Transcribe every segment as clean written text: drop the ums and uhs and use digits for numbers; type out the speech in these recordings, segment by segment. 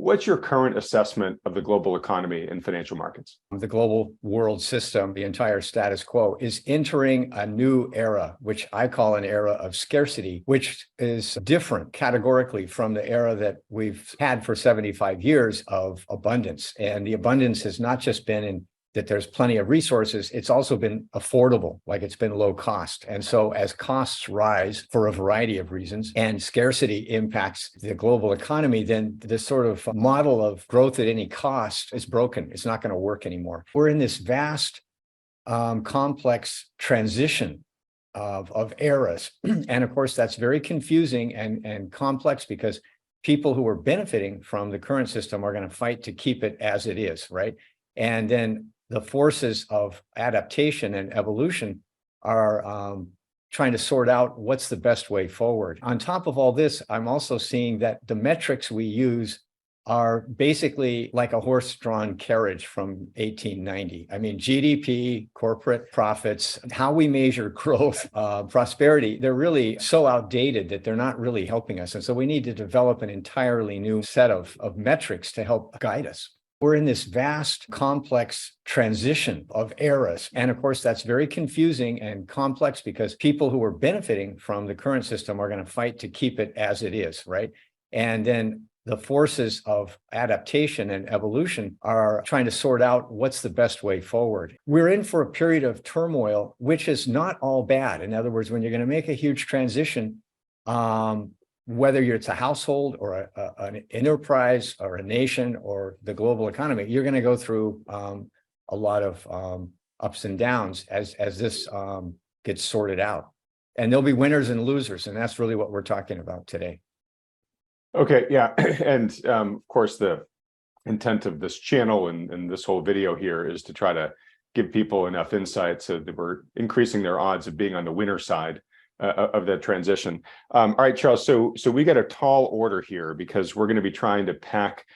What's your current assessment of the global economy and financial markets? The global world system, the entire status quo, is entering a new era, which I call an era of scarcity, which is different categorically from the era that we've had for 75 years of abundance. And the abundance has not just been in that there's plenty of resources, it's also been affordable, like it's been low cost. And so as costs rise for a variety of reasons and scarcity impacts the global economy, then this sort of model of growth at any cost is broken. It's not going to work anymore. We're in this vast, complex transition of eras. And of course, that's very confusing and complex because people who are benefiting from the current system are going to fight to keep it as it is, right? And then the forces of adaptation and evolution are trying to sort out what's the best way forward. On top of all this, I'm also seeing that the metrics we use are basically like a horse-drawn carriage from 1890. I mean, GDP, corporate profits, how we measure growth, prosperity, they're really so outdated that they're not really helping us. And so we need to develop an entirely new set of metrics to help guide us. We're in this vast, complex transition of eras. And of course, that's very confusing and complex because people who are benefiting from the current system are going to fight to keep it as it is, right? And then the forces of adaptation and evolution are trying to sort out what's the best way forward. We're in for a period of turmoil, which is not all bad. In other words, when you're going to make a huge transition, whether it's a household or an enterprise or a nation or the global economy, you're going to go through a lot of ups and downs as this gets sorted out. And there'll be winners and losers, and that's really what we're talking about today. Okay, yeah. And of course, the intent of this channel and this whole video here is to try to give people enough insight so that we're increasing their odds of being on the winner side of that transition. All right, Charles, so we got a tall order here because we're going to be trying to pack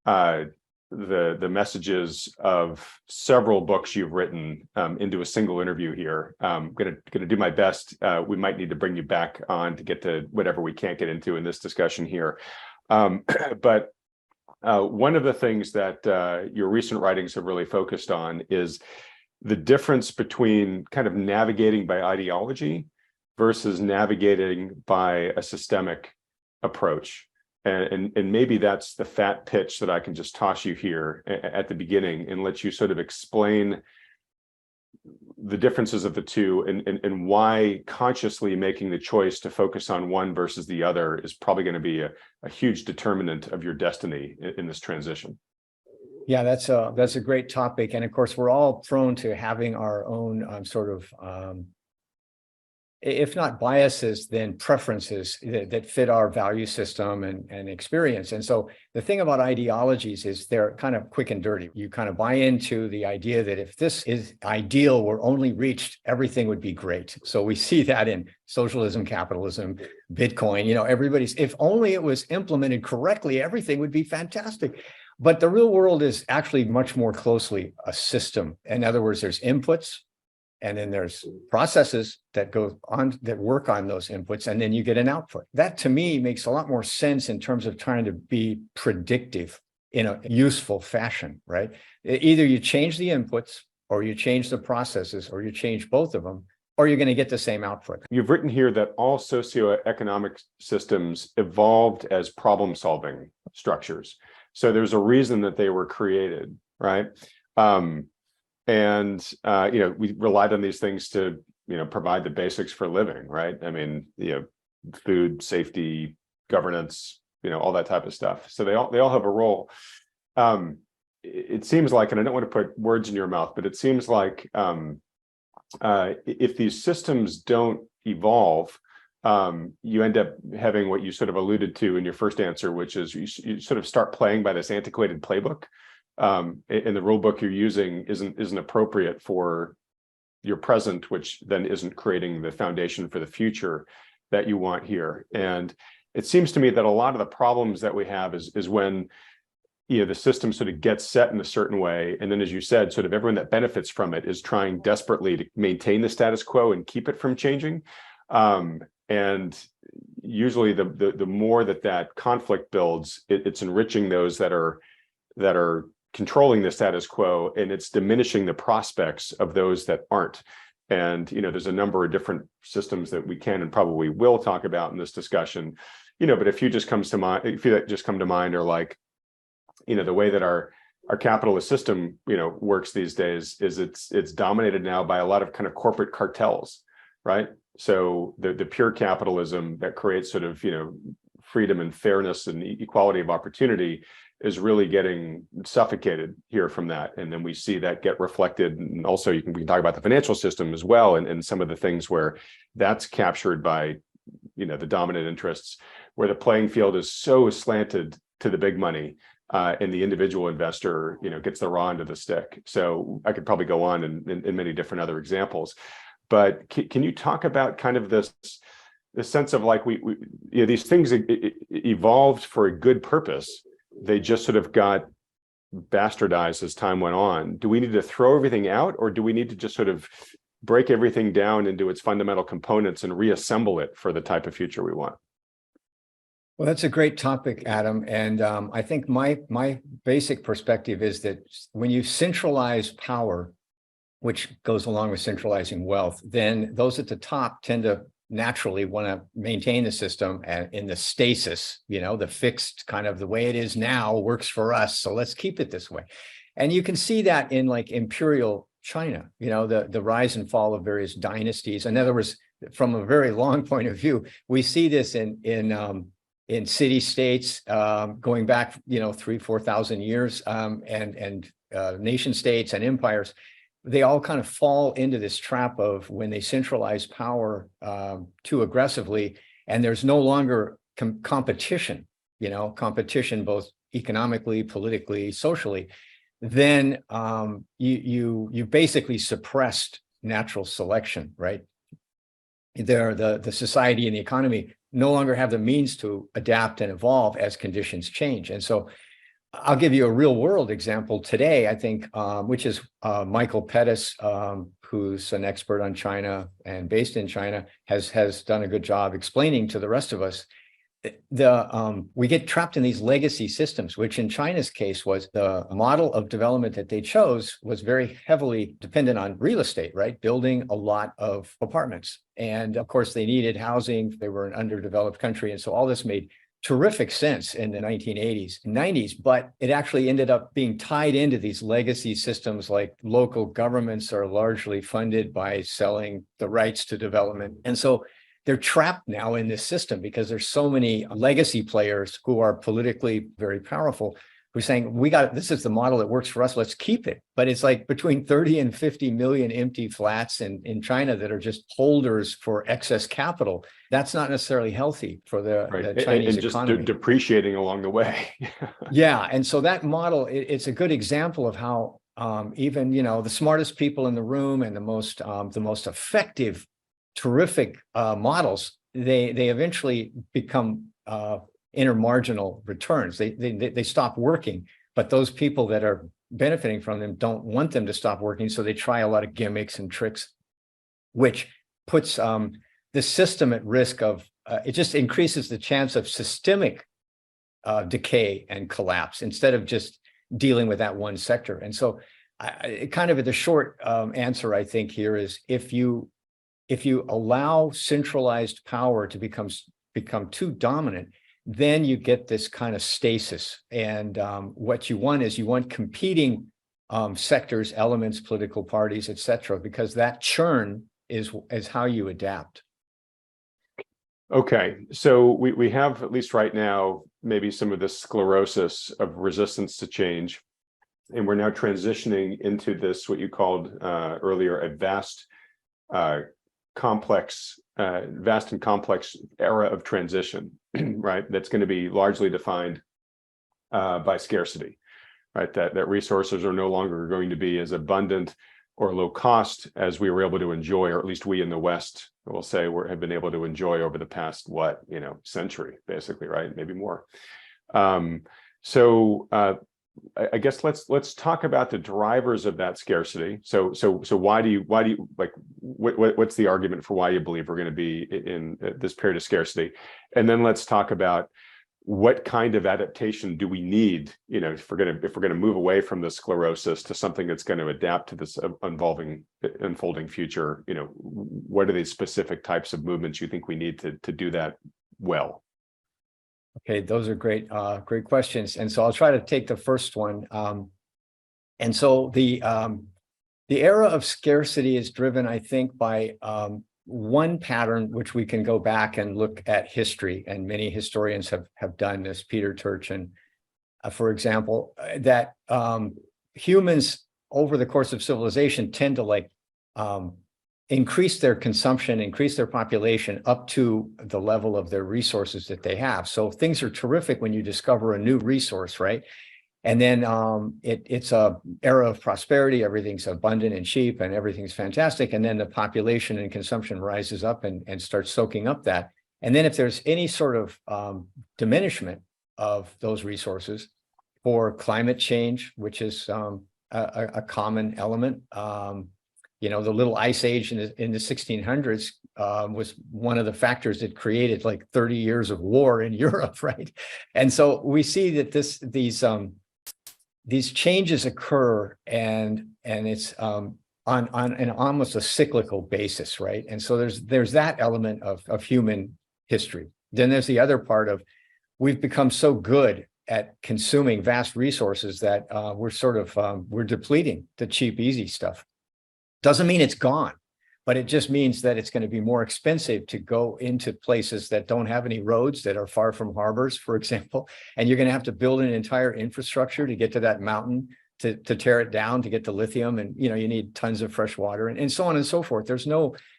the messages of several books you've written into a single interview here. I'm going to do my best. We might need to bring you back on to get to whatever we can't get into in this discussion here. But one of the things that your recent writings have really focused on is the difference between kind of navigating by ideology versus navigating by a systemic approach. And maybe that's the fat pitch that I can just toss you here at the beginning and let you sort of explain the differences of the two and why consciously making the choice to focus on one versus the other is probably going to be a huge determinant of your destiny in this transition. Yeah, that's a great topic. And of course, we're all prone to having our own sort of if not biases, then preferences that fit our value system and experience. And so the thing about ideologies is they're kind of quick and dirty. You kind of buy into the idea that if this is ideal were only reached, everything would be great. So we see that in socialism, capitalism, Bitcoin, everybody's, if only it was implemented correctly, everything would be fantastic. But the real world is actually much more closely a system. In other words, there's inputs, and then there's processes that go on that work on those inputs, and then you get an output. That to me makes a lot more sense in terms of trying to be predictive in a useful fashion, right? Either you change the inputs or you change the processes or you change both of them, or you're going to get the same output. You've written here that all socioeconomic systems evolved as problem-solving structures. So there's a reason that they were created, right? And we relied on these things to provide the basics for living, right? I mean, food, safety, governance, all that type of stuff. So they all have a role. It seems like, and I don't want to put words in your mouth, but it seems like if these systems don't evolve, you end up having what you sort of alluded to in your first answer, which is you sort of start playing by this antiquated playbook. And the rule book you're using isn't appropriate for your present, which then isn't creating the foundation for the future that you want here. And it seems to me that a lot of the problems that we have is when the system sort of gets set in a certain way, and then, as you said, sort of everyone that benefits from it is trying desperately to maintain the status quo and keep it from changing. And usually the more that conflict builds, it's enriching those that are controlling the status quo, and it's diminishing the prospects of those that aren't. And there's a number of different systems that we can and probably will talk about in this discussion. But if you just come to mind are like, the way that our capitalist system works these days is it's dominated now by a lot of kind of corporate cartels, right? So the pure capitalism that creates sort of freedom and fairness and equality of opportunity is really getting suffocated here from that. And then we see that get reflected. And also we can talk about the financial system as well, and some of the things where that's captured by the dominant interests, where the playing field is so slanted to the big money, and the individual investor gets the raw end of the stick. So I could probably go on in many different other examples, but can you talk about kind of this sense of like we these things evolved for a good purpose, they just sort of got bastardized as time went on. Do we need to throw everything out, or do we need to just sort of break everything down into its fundamental components and reassemble it for the type of future we want? Well, that's a great topic, Adam. And I think my basic perspective is that when you centralize power, which goes along with centralizing wealth, then those at the top tend to naturally want to maintain the system in the stasis, the fixed kind of the way it is now works for us. So let's keep it this way. And you can see that in like imperial China, the rise and fall of various dynasties. In other words, from a very long point of view, we see this in city states going back, 3,000-4,000 years, and nation states and empires. They all kind of fall into this trap of when they centralize power too aggressively, and there's no longer competition, competition both economically, politically, socially, then you basically suppressed natural selection, right? The society and the economy no longer have the means to adapt and evolve as conditions change. And so I'll give you a real world example today, I think, which is Michael Pettis, who's an expert on China and based in China, has done a good job explaining to the rest of us we get trapped in these legacy systems, which in China's case was the model of development that they chose was very heavily dependent on real estate, right? Building a lot of apartments. And of course, they needed housing. They were an underdeveloped country. And so all this made terrific sense in the 1980s and 90s, but it actually ended up being tied into these legacy systems, like local governments are largely funded by selling the rights to development. And so they're trapped now in this system because there's so many legacy players who are politically very powerful who are saying, this is the model that works for us, let's keep it. But it's like between 30 and 50 million empty flats in China that are just holders for excess capital. That's not necessarily healthy for the Chinese economy. And just depreciating along the way. Yeah, and so that model, it's a good example of how even, the smartest people in the room and the most effective, terrific models, they eventually become intermarginal returns. They stop working, but those people that are benefiting from them don't want them to stop working, so they try a lot of gimmicks and tricks, which puts the system at risk of it just increases the chance of systemic decay and collapse instead of just dealing with that one sector. And so kind of the short answer, I think, here is if you allow centralized power to become too dominant, then you get this kind of stasis. And what you want competing sectors, elements, political parties, et cetera, because that churn is how you adapt. Okay, so we have, at least right now, maybe some of this sclerosis of resistance to change. And we're now transitioning into this, what you called earlier, a vast and complex era of transition, right? That's going to be largely defined by scarcity, right? That resources are no longer going to be as abundant or low cost as we were able to enjoy, or at least we in the West will say have been able to enjoy over the past, century, basically, right? Maybe more. So I guess let's talk about the drivers of that scarcity. So why do you like what's the argument for why you believe we're going to be in this period of scarcity? And then let's talk about what kind of adaptation do we need, you know, if we're going to move away from the sclerosis to something that's going to adapt to this unfolding future. You know, what are the specific types of movements you think we need to do that well? Okay, those are great questions. And so I'll try to take the first one. And so the era of scarcity is driven, I think, by one pattern, which we can go back and look at history, and many historians have done this, Peter Turchin, for example, that humans over the course of civilization tend to increase their consumption, increase their population up to the level of their resources that they have. So things are terrific when you discover a new resource, right? And then it's a era of prosperity. Everything's abundant and cheap and everything's fantastic. And then the population and consumption rises up and starts soaking up that. And then if there's any sort of diminishment of those resources for climate change, which is a common element, you know, the little ice age in the 1600s was one of the factors that created like 30 years of war in Europe, right? And so we see that these changes occur, and it's on an almost a cyclical basis, right? And so there's that element of human history. Then there's the other part of we've become so good at consuming vast resources that we're depleting the cheap, easy stuff. Doesn't mean it's gone, but it just means that it's going to be more expensive to go into places that don't have any roads, that are far from harbors, for example. And you're going to have to build an entire infrastructure to get to that mountain, to tear it down, to get to lithium. And, you know, you need tons of fresh water and so on and so forth.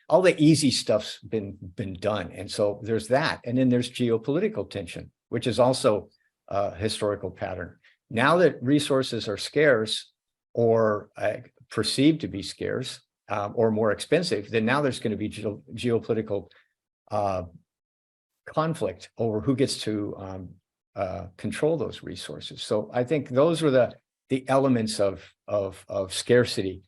All the easy stuff's been done. And so there's that. And then there's geopolitical tension, which is also a historical pattern. Now that resources are scarce or perceived to be scarce or more expensive, then now there's going to be geopolitical conflict over who gets to control those resources. So I think those are the elements of scarcity.